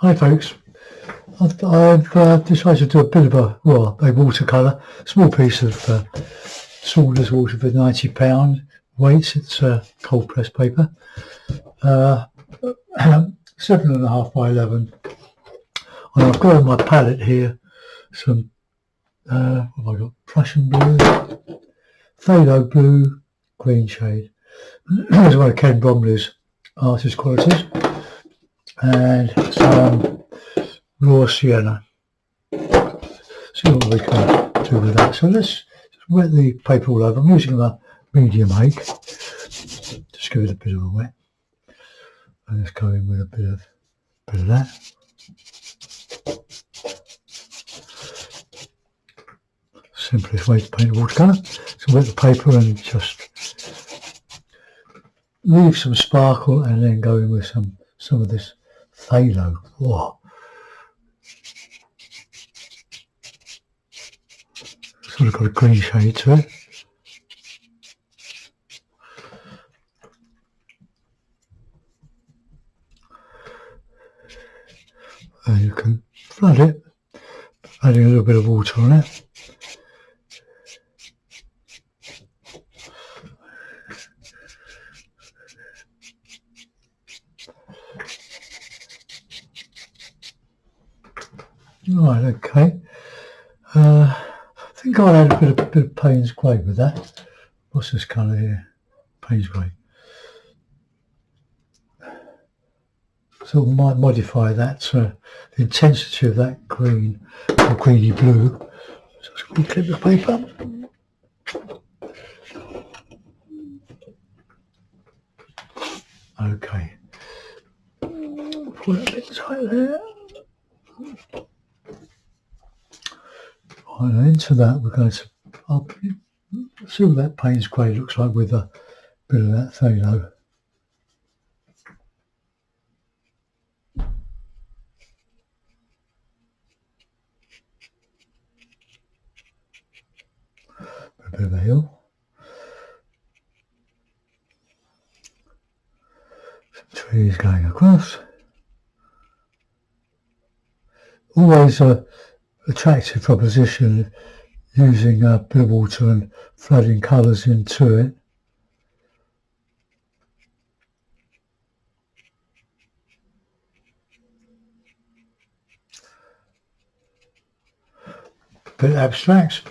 Hi folks, I've decided to do a bit of a watercolour, small piece of Saunders water for £90 weight. It's cold pressed paper, 7.5 by 11, and I've got on my palette here some what have I got? Prussian blue, Thalo blue, green shade. It's one of Ken Bromley's artist qualities, and some raw sienna. See what we can do with that. So let's just wet the paper all over. I'm using a medium ink. Just give it a bit of a wet. And let's go in with a bit of that. Simplest way to paint a watercolour. So wet the paper and just leave some sparkle, and then go in with some of this phthalo. Whoa. Sort of got a green shade to it. And you can flood it, adding a little bit of water on it. Right, okay. I think I'll add a bit of Payne's grey with that. What's this colour here? Payne's grey. So we might modify that, the intensity of that green or greeny blue. So let's clip the paper. Okay. Pull it a bit tight there. And into that we're going to see what that Payne's grey looks like with a bit of that phthalo. A bit of a hill. Some trees going across. Always a attractive proposition, using a bit of water and flooding colours into it. Bit abstract.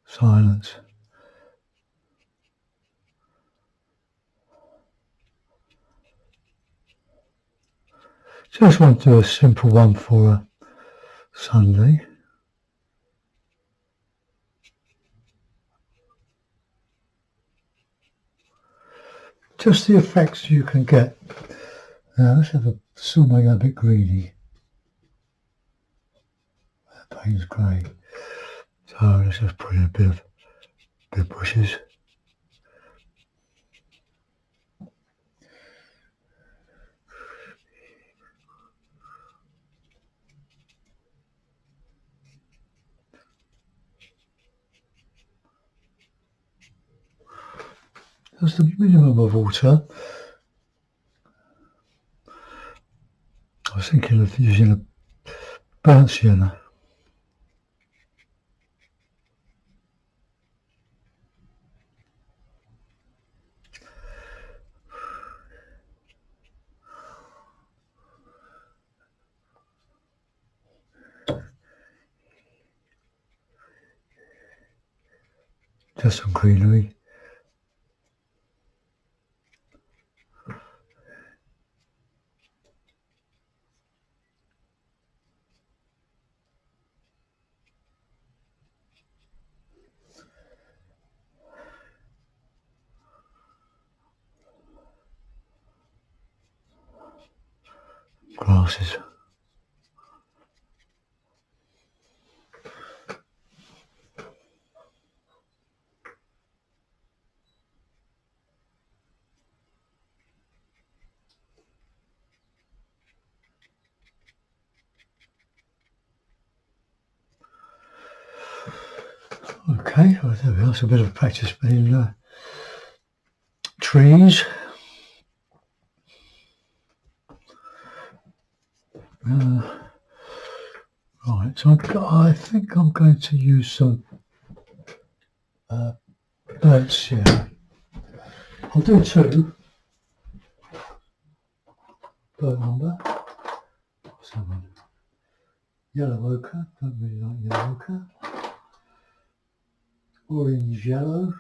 Silence. Just want to do a simple one for a Sunday. Just the effects you can get. Now let's have still make that a bit greeny. That Payne's grey. So let's just put in a bit of bushes. Just a minimum of water. I was thinking of using a burnt sienna. Just some greenery. Grasses. Okay, well, there we are. It's a bit of practice in trees. Right, so I think I'm going to use some birds here. I'll do two. Bird number. What's that one? Yellow ochre. Don't really like yellow ochre. Orange yellow.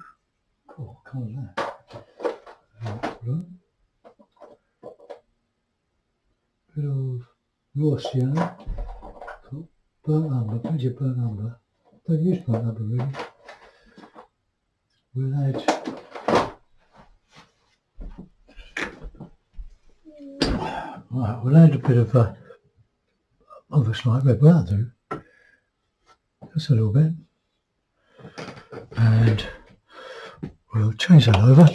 Cool, what colour is that? Blue. Bit of Ross yellow. Cool. Burnt umber. Plenty of burnt umber. Don't use burnt umber really. We'll add we'll add a bit of this light red. Well, that'll do. Just a little bit. And we'll change that over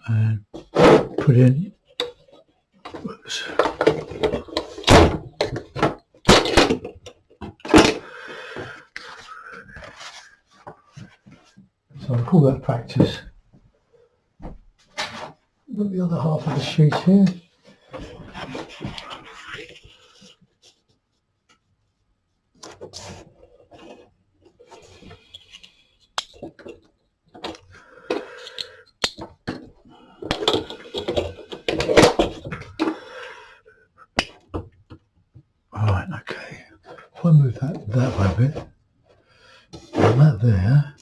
and put in. Whoops. So I'll call that practice. Got the other half of the sheet here. Right, okay. If I move that way a bit, and that there,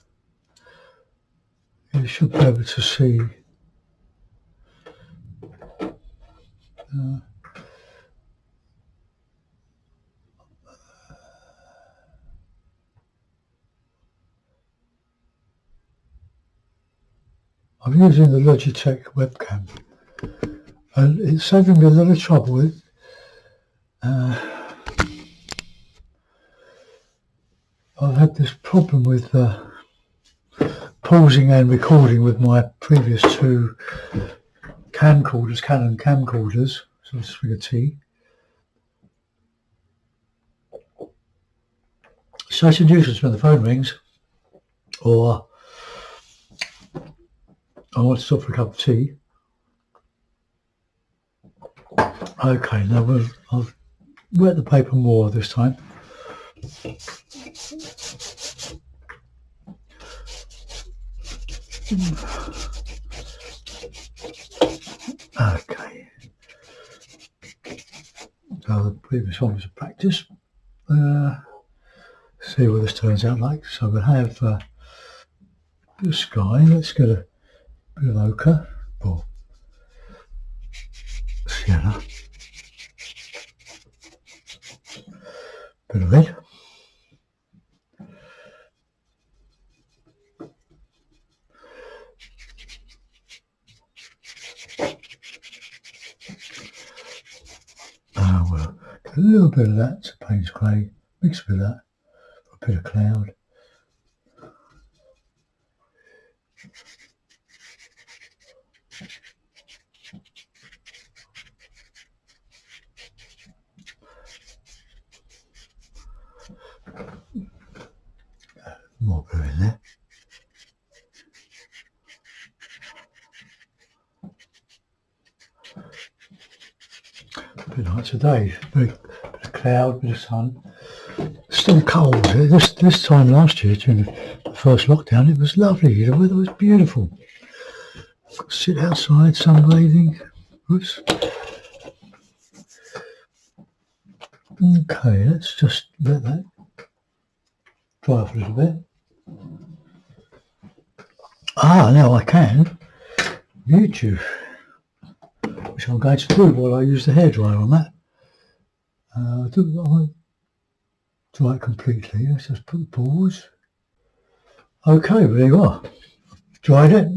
you should be able to see I'm using the Logitech webcam and it's saving me a lot of trouble. I've had this problem with pausing and recording with my previous two camcorders, Canon camcorders, so it's with a T. So it's useless when the phone rings or I want to stop for a cup of tea. Okay, now I'll wet the paper more this time. Okay. So the previous one was a practice. See what this turns out like. So we'll have the sky. Let's get a bit of ochre or sienna. Bit of red. Well, a little bit of that to Payne's grey, mixed with that, a bit of cloud. More blue in there. A bit like today, bit of cloud, bit of sun. Still cold. This time last year during the first lockdown, it was lovely. The weather was beautiful. Sit outside sunbathing. Oops. Okay, let's just let that dry off a little bit. Now I can YouTube, which I'm going to do while I use the hairdryer on that. I dry it completely. Let's just put the pause. Okay, there you are. Dried it.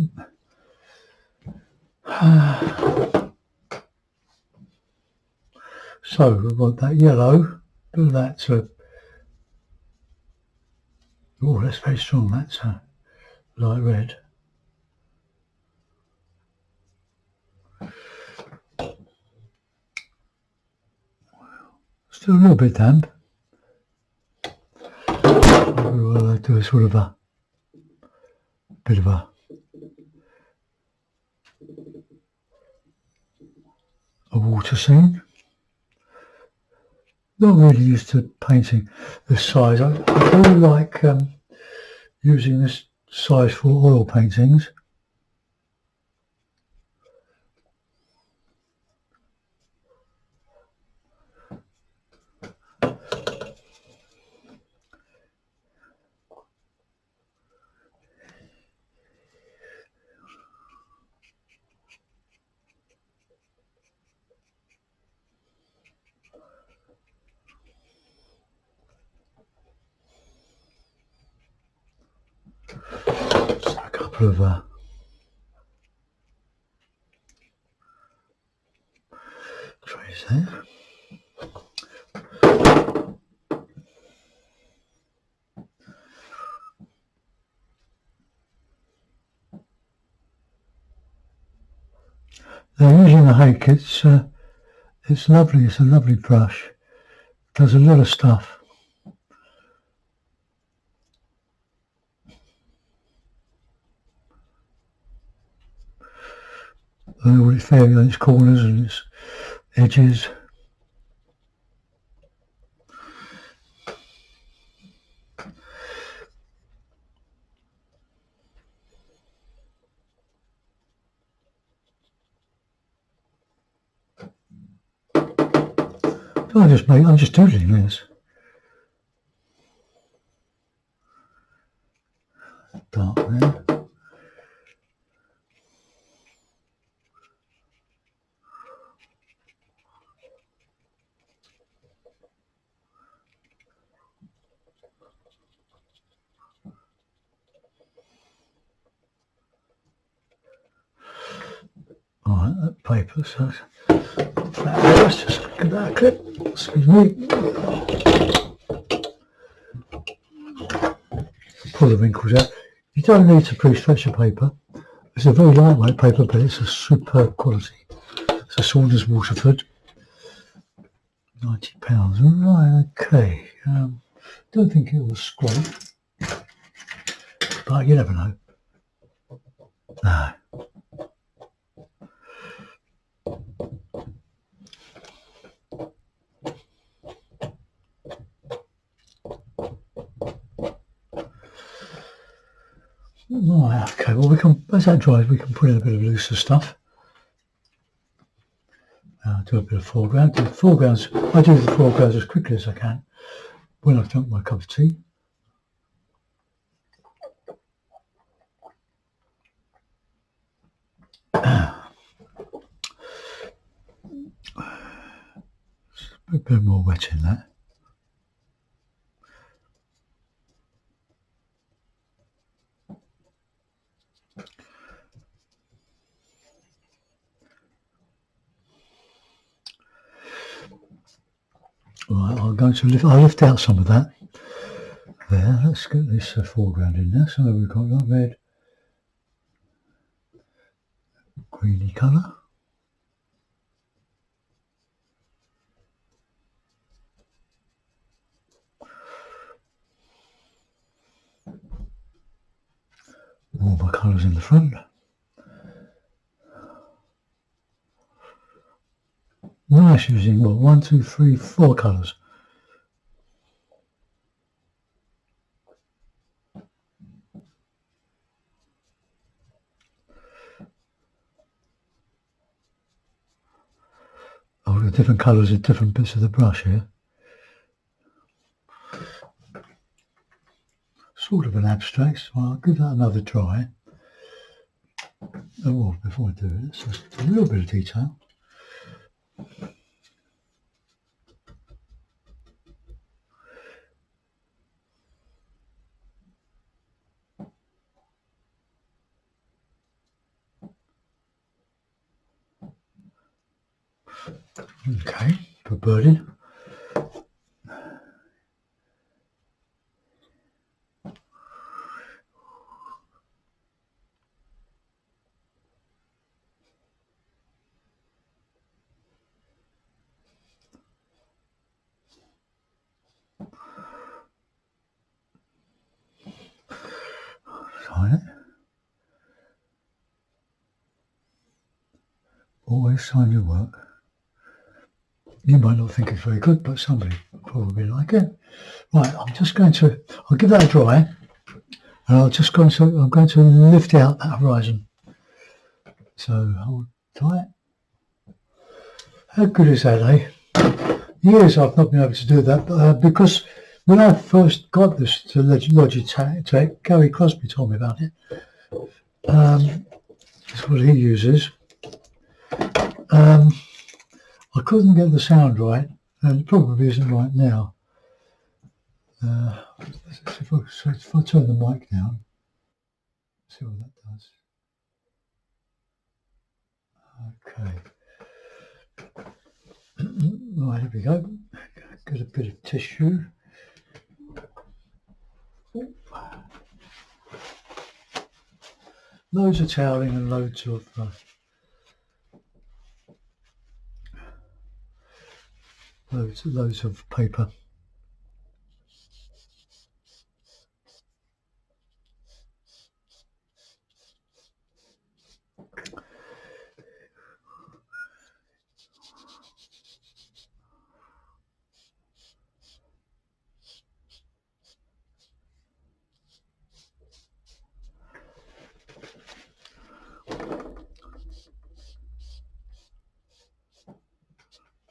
So we want that yellow, bit of that oh, that's very strong, that's light red. Still a little bit damp. We'll do a sort of a bit of a water scene. Not really used to painting this size. I do like using this size for oil paintings. Just a couple of trays there. Now, using the Hake, it's lovely. It's a lovely brush. Does a lot of stuff. All its various corners and its edges. I'm just doodling this. Dark there. Alright, that paper, so let's just look at that clip. Excuse me. Pull the wrinkles out. You don't need to pre-stretch your paper. It's a very lightweight paper, but it's a superb quality. It's a Saunders Waterford, £90. Right, okay. Don't think it will scrape, but you never know. No. Right, okay, well, as that dries, we can put in a bit of looser stuff. Do a bit of foreground. I do the foregrounds as quickly as I can when I've drunk my cup of tea. A bit more wet in that. Right, I'll lift out some of that. There, let's get this foreground in there. So we've got that red, greeny colour. Warmer colours in the front. Nice using, what, 1, 2, 3, 4 colours. Oh, the different colours in different bits of the brush here. Sort of an abstract, so I'll give that another try. Oh, well, before I do it, it's just a little bit of detail. Okay, for birding. always sign your work. You might not think it's very good, but somebody probably like it. Right, I'm just going to, I'll give that a dry, and I'm going to lift out that horizon. So hold tight. How good is that, eh? Years I've not been able to do that, because when I first got this to Logitech, Gary Crosby told me about it. That's what he uses. I couldn't get the sound right, and it probably isn't right now. If I turn the mic down, see what that does. Okay. Right, here we go. Get a bit of tissue. Loads of toweling and loads of paper.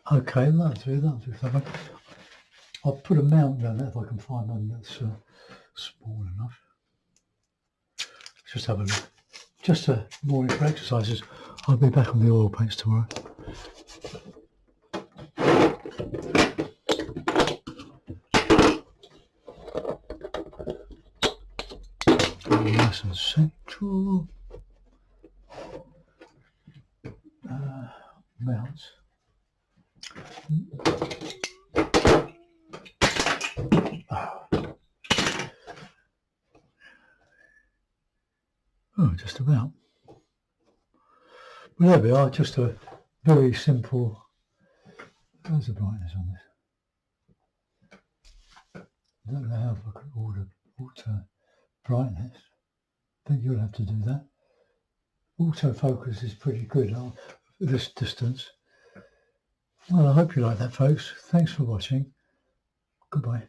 Okay, that'll do. I'll put a mount down there if I can find one that's small enough. Let's just have a look. Just more for exercises. I'll be back on the oil paints tomorrow. Nice and central. Mounts. Oh, just about. Well, there we are, just a very simple. There's the brightness on this. I don't know how I could alter brightness. I think you'll have to do that. Autofocus is pretty good at this distance. Well, I hope you like that, folks. Thanks for watching. Goodbye.